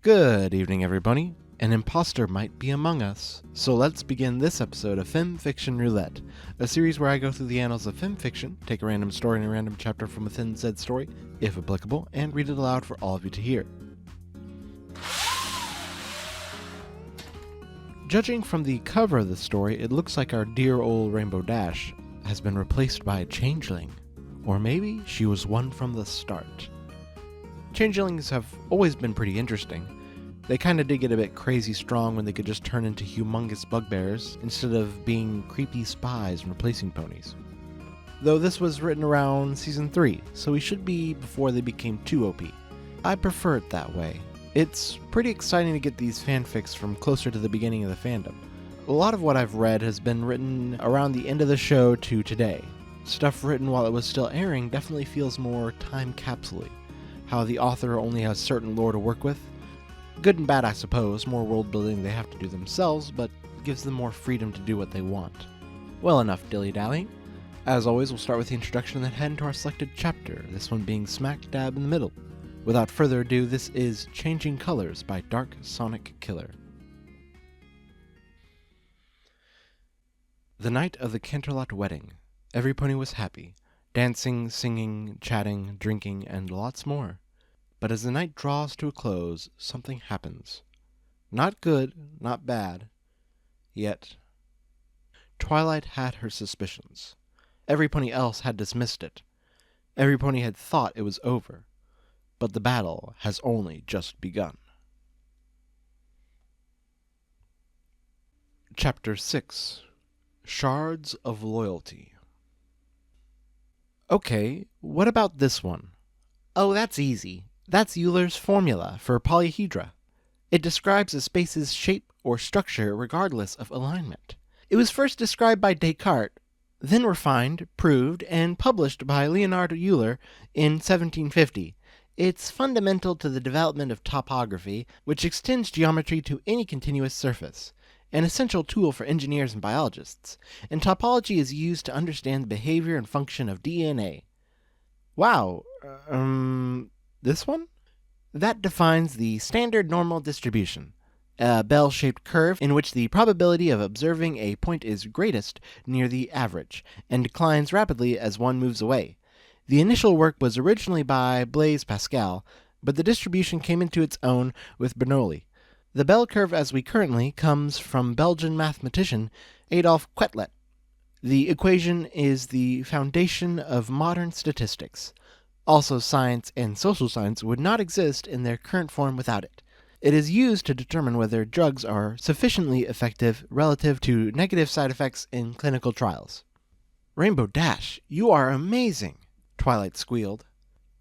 Good evening, everybody. An imposter might be among us, so let's begin this episode of FIM Fiction Roulette, a series where I go through the annals of FIM fiction, take a random story and a random chapter from within said story, if applicable, and read it aloud for all of you to hear. Judging from the cover of the story, it looks like our dear old Rainbow Dash has been replaced by a changeling, or maybe she was one from the start. Changelings have always been pretty interesting. They kinda did get a bit crazy strong when they could just turn into humongous bugbears instead of being creepy spies and replacing ponies. Though this was written around Season 3, so we should be before they became too OP. I prefer it that way. It's pretty exciting to get these fanfics from closer to the beginning of the fandom. A lot of what I've read has been written around the end of the show to today. Stuff written while it was still airing definitely feels more time capsule-y. How the author only has certain lore to work with. Good and bad, I suppose. More world building they have to do themselves, but gives them more freedom to do what they want. Well, enough dilly-dallying. As always, we'll start with the introduction and then head into our selected chapter, this one being smack dab in the middle. Without further ado, this is Changing Colors by Dark Sonic Killer. The night of the Canterlot wedding. Every pony was happy. Dancing, singing, chatting, drinking, and lots more. But as the night draws to a close, something happens. Not good, not bad. Yet, Twilight had her suspicions. Every pony else had dismissed it. Every pony had thought it was over. But the battle has only just begun. Chapter 6. Shards of Loyalty. Okay, what about this one? Oh, that's easy. That's Euler's formula for polyhedra. It describes a space's shape or structure regardless of alignment. It was first described by Descartes, then refined, proved, and published by Leonard Euler in 1750. It's fundamental to the development of topography, which extends geometry to any continuous surface. An essential tool for engineers and biologists, and topology is used to understand the behavior and function of DNA. Wow, this one? That defines the standard normal distribution, a bell-shaped curve in which the probability of observing a point is greatest near the average, and declines rapidly as one moves away. The initial work was originally by Blaise Pascal, but the distribution came into its own with Bernoulli. The bell curve as we currently comes from Belgian mathematician Adolphe Quetelet. The equation is the foundation of modern statistics. Also, science and social science would not exist in their current form without it. It is used to determine whether drugs are sufficiently effective relative to negative side effects in clinical trials. Rainbow Dash, you are amazing, Twilight squealed.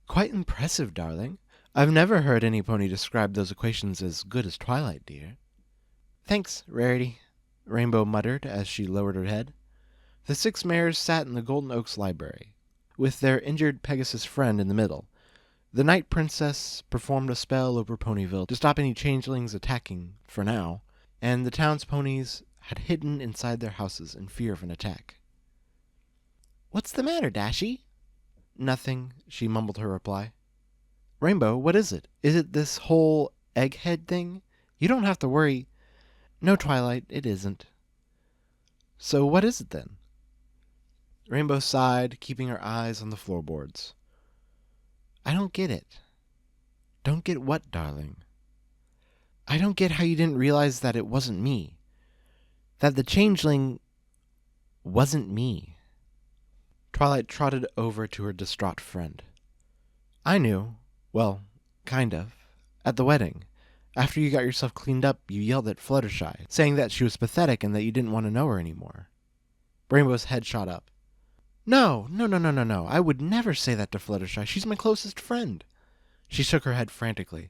Quite impressive, darling. I've never heard any pony describe those equations as good as Twilight, dear. Thanks, Rarity, Rainbow muttered as she lowered her head. The 6 mares sat in the Golden Oaks library, with their injured Pegasus friend in the middle. The Night Princess performed a spell over Ponyville to stop any changelings attacking, for now, and the town's ponies had hidden inside their houses in fear of an attack. What's the matter, Dashie? Nothing, she mumbled her reply. Rainbow, what is it? Is it this whole egghead thing? You don't have to worry. No, Twilight, it isn't. So what is it then? Rainbow sighed, keeping her eyes on the floorboards. I don't get it. Don't get what, darling? I don't get how you didn't realize that it wasn't me. That the changeling wasn't me. Twilight trotted over to her distraught friend. I knew. Well, kind of. At the wedding. After you got yourself cleaned up, you yelled at Fluttershy, saying that she was pathetic and that you didn't want to know her anymore. Rainbow's head shot up. No. I would never say that to Fluttershy. She's my closest friend. She shook her head frantically.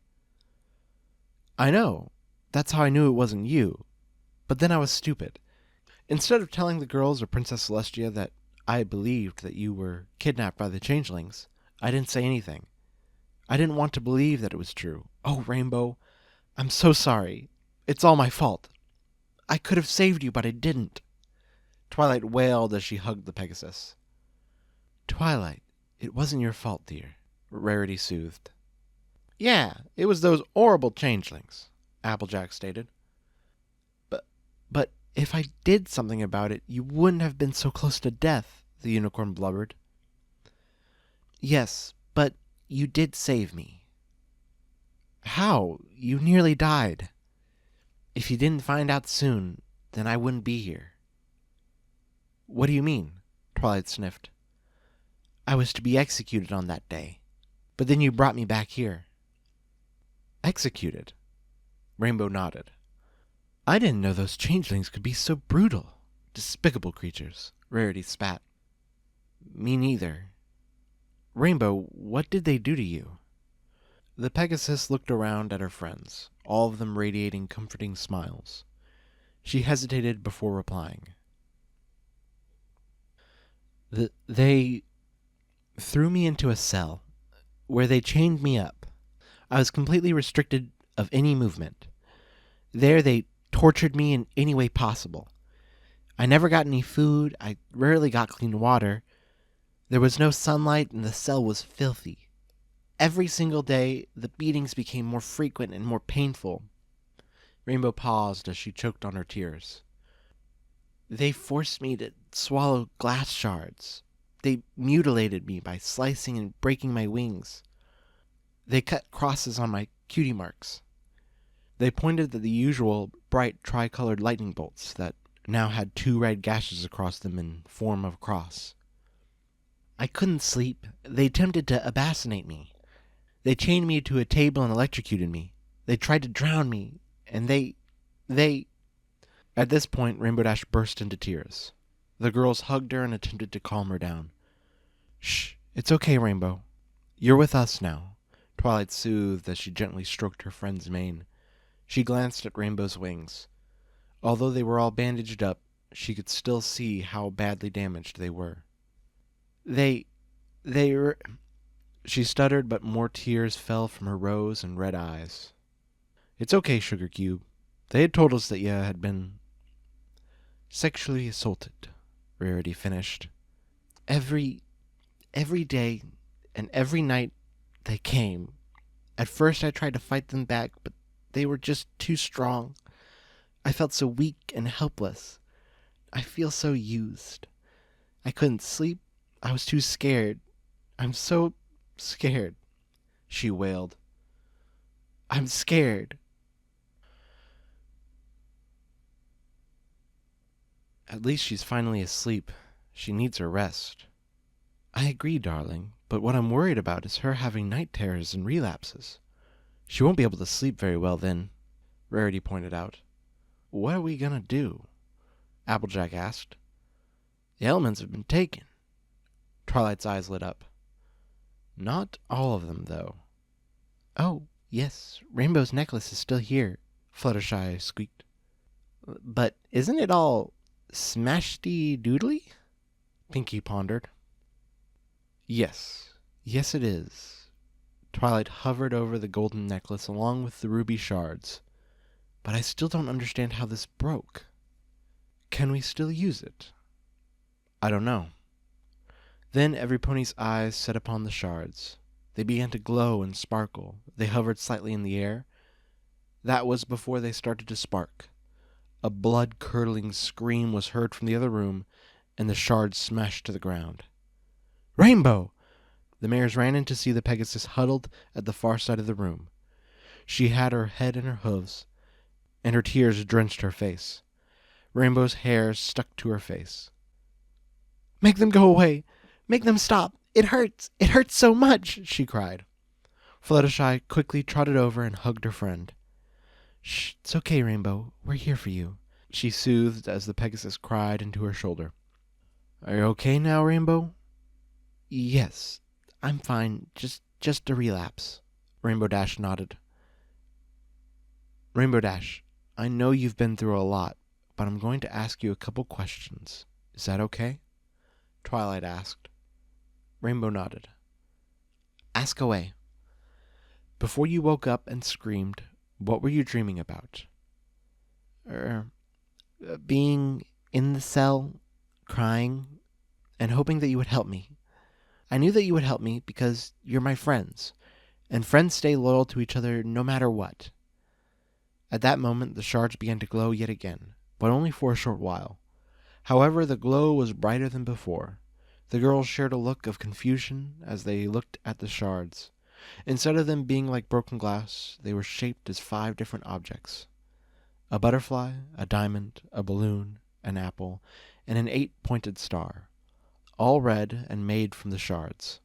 I know. That's how I knew it wasn't you. But then I was stupid. Instead of telling the girls or Princess Celestia that I believed that you were kidnapped by the changelings, I didn't say anything. I didn't want to believe that it was true. Oh, Rainbow, I'm so sorry. It's all my fault. I could have saved you, but I didn't. Twilight wailed as she hugged the Pegasus. Twilight, it wasn't your fault, dear, Rarity soothed. Yeah, it was those horrible changelings, Applejack stated. But, but if I did something about it, you wouldn't have been so close to death, the unicorn blubbered. Yes, but you did save me. How? You nearly died. If you didn't find out soon, then I wouldn't be here. What do you mean? Twilight sniffed. I was to be executed on that day, but then you brought me back here. Executed? Rainbow nodded. I didn't know those changelings could be so brutal. Despicable creatures, Rarity spat. Me neither. Rainbow, what did they do to you? The Pegasus looked around at her friends, all of them radiating comforting smiles. She hesitated before replying. They threw me into a cell, where they chained me up. I was completely restricted of any movement. There they tortured me in any way possible. I never got any food, I rarely got clean water. There was no sunlight and the cell was filthy. Every single day, the beatings became more frequent and more painful. Rainbow paused as she choked on her tears. They forced me to swallow glass shards. They mutilated me by slicing and breaking my wings. They cut crosses on my cutie marks. They pointed at the usual bright tricolored lightning bolts that now had 2 red gashes across them in form of a cross. I couldn't sleep. They attempted to abassinate me. They chained me to a table and electrocuted me. They tried to drown me, and they... At this point, Rainbow Dash burst into tears. The girls hugged her and attempted to calm her down. Shh, it's okay, Rainbow. You're with us now, Twilight soothed as she gently stroked her friend's mane. She glanced at Rainbow's wings. Although they were all bandaged up, she could still see how badly damaged they were. She stuttered, but more tears fell from her rose and red eyes. It's okay, Sugar Cube. They had told us that you had been sexually assaulted, Rarity finished. Every day and every night they came. At first I tried to fight them back, but they were just too strong. I felt so weak and helpless. I feel so used. I couldn't sleep. I was too scared. I'm so scared, she wailed. I'm scared. At least she's finally asleep. She needs her rest. I agree, darling, but what I'm worried about is her having night terrors and relapses. She won't be able to sleep very well then, Rarity pointed out. What are we gonna do? Applejack asked. The elements have been taken. Twilight's eyes lit up. Not all of them, though. Oh, yes, Rainbow's necklace is still here, Fluttershy squeaked. But isn't it all smashty-doodly? Pinkie pondered. Yes it is. Twilight hovered over the golden necklace along with the ruby shards. But I still don't understand how this broke. Can we still use it? I don't know. Then every pony's eyes set upon the shards. They began to glow and sparkle. They hovered slightly in the air. That was before they started to spark. A blood-curdling scream was heard from the other room, and the shards smashed to the ground. Rainbow! The mares ran in to see the Pegasus huddled at the far side of the room. She had her head in her hooves, and her tears drenched her face. Rainbow's hair stuck to her face. Make them go away! Make them stop! It hurts! It hurts so much! She cried. Fluttershy quickly trotted over and hugged her friend. Shh, it's okay, Rainbow. We're here for you, she soothed as the Pegasus cried into her shoulder. Are you okay now, Rainbow? Yes, I'm fine. Just a relapse. Rainbow Dash nodded. Rainbow Dash, I know you've been through a lot, but I'm going to ask you a couple questions. Is that okay? Twilight asked. Rainbow nodded. Ask away. Before you woke up and screamed, what were you dreaming about? Being in the cell, crying, and hoping that you would help me. I knew that you would help me because you're my friends, and friends stay loyal to each other no matter what. At that moment, the shards began to glow yet again, but only for a short while. However, the glow was brighter than before. The girls shared a look of confusion as they looked at the shards. Instead of them being like broken glass, they were shaped as 5 different objects: a butterfly, a diamond, a balloon, an apple, and an 8-pointed star, all red and made from the shards.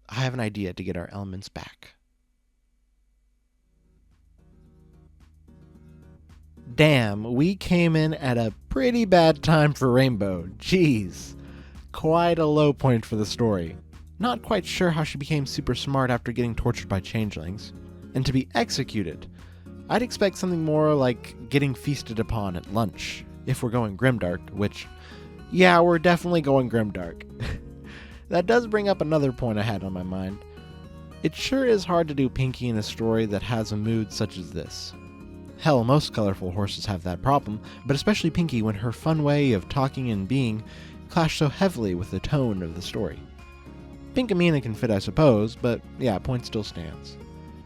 I have an idea to get our elements back. Damn, we came in at a pretty bad time for Rainbow. Jeez. Quite a low point for the story. Not quite sure how she became super smart after getting tortured by changelings. And to be executed, I'd expect something more like getting feasted upon at lunch, if we're going grimdark, which, yeah, we're definitely going grimdark. That does bring up another point I had on my mind. It sure is hard to do Pinky in a story that has a mood such as this. Hell, most colorful horses have that problem, but especially Pinky when her fun way of talking and being clashed so heavily with the tone of the story. Pinkamena can fit, I suppose, but yeah, point still stands.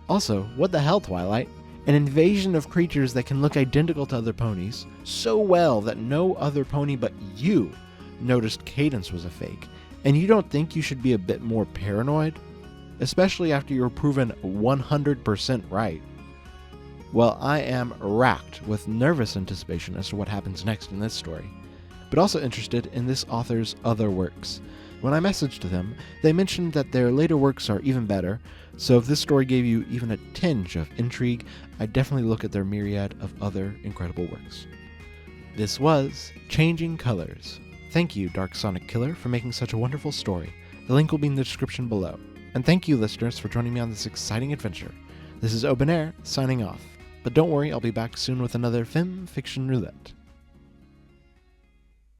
Also, what the hell, Twilight? An invasion of creatures that can look identical to other ponies, so well that no other pony but you noticed Cadence was a fake, and you don't think you should be a bit more paranoid? Especially after you were proven 100% right. Well, I am racked with nervous anticipation as to what happens next in this story, but also interested in this author's other works. When I messaged them, they mentioned that their later works are even better, so if this story gave you even a tinge of intrigue, I'd definitely look at their myriad of other incredible works. This was Changing Colors. Thank you, Dark Sonic Killer, for making such a wonderful story. The link will be in the description below. And thank you, listeners, for joining me on this exciting adventure. This is Open Air, signing off. But don't worry, I'll be back soon with another FIM Fiction Roulette.